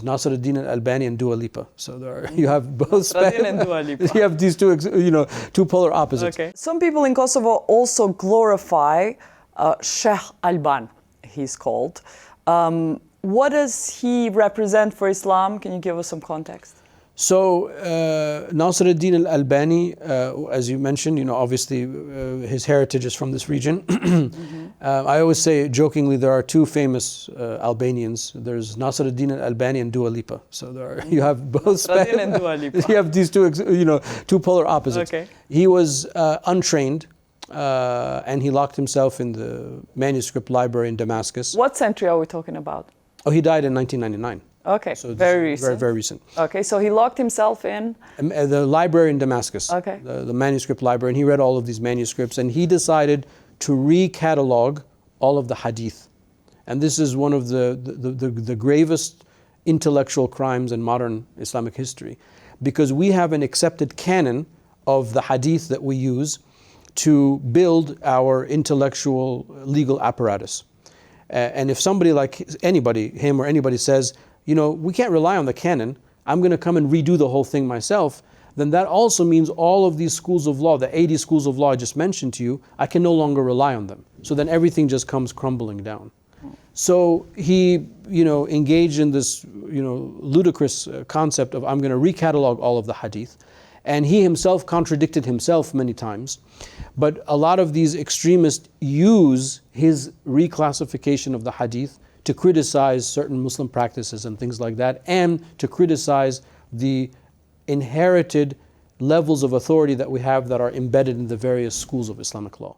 there's Naser el-Albani and Dua Lipa. So you have both. And Dua Lipa. You have these two polar opposites. Okay. Some people in Kosovo also glorify Sheh Alban, he's called. What does he represent for Islam? Can you give us some context? So Naser el-Albani, as you mentioned, obviously his heritage is from this region. I always say jokingly there are two famous Albanians. There's Naser el-Albani and Dua Lipa. So you have both. And Dua Lipa. You have these two polar opposites. Okay. He was untrained, and he locked himself in the manuscript library in Damascus. What century are we talking about? Oh, he died in 1999. Okay, so very recent. Very, very recent. Okay, so he locked himself in? The library in Damascus. Okay. The manuscript library, and he read all of these manuscripts, and he decided to recatalog all of the hadith. And this is one of the gravest intellectual crimes in modern Islamic history, because we have an accepted canon of the hadith that we use to build our intellectual legal apparatus. And if somebody like anybody, him or anybody says, we can't rely on the canon, I'm going to come and redo the whole thing myself, then that also means all of these schools of law, the 80 schools of law I just mentioned to you, I can no longer rely on them. So then everything just comes crumbling down. So he, engaged in this, ludicrous concept of I'm going to recatalog all of the hadith. And he himself contradicted himself many times. But a lot of these extremists use his reclassification of the hadith to criticize certain Muslim practices and things like that, and to criticize the inherited levels of authority that we have that are embedded in the various schools of Islamic law.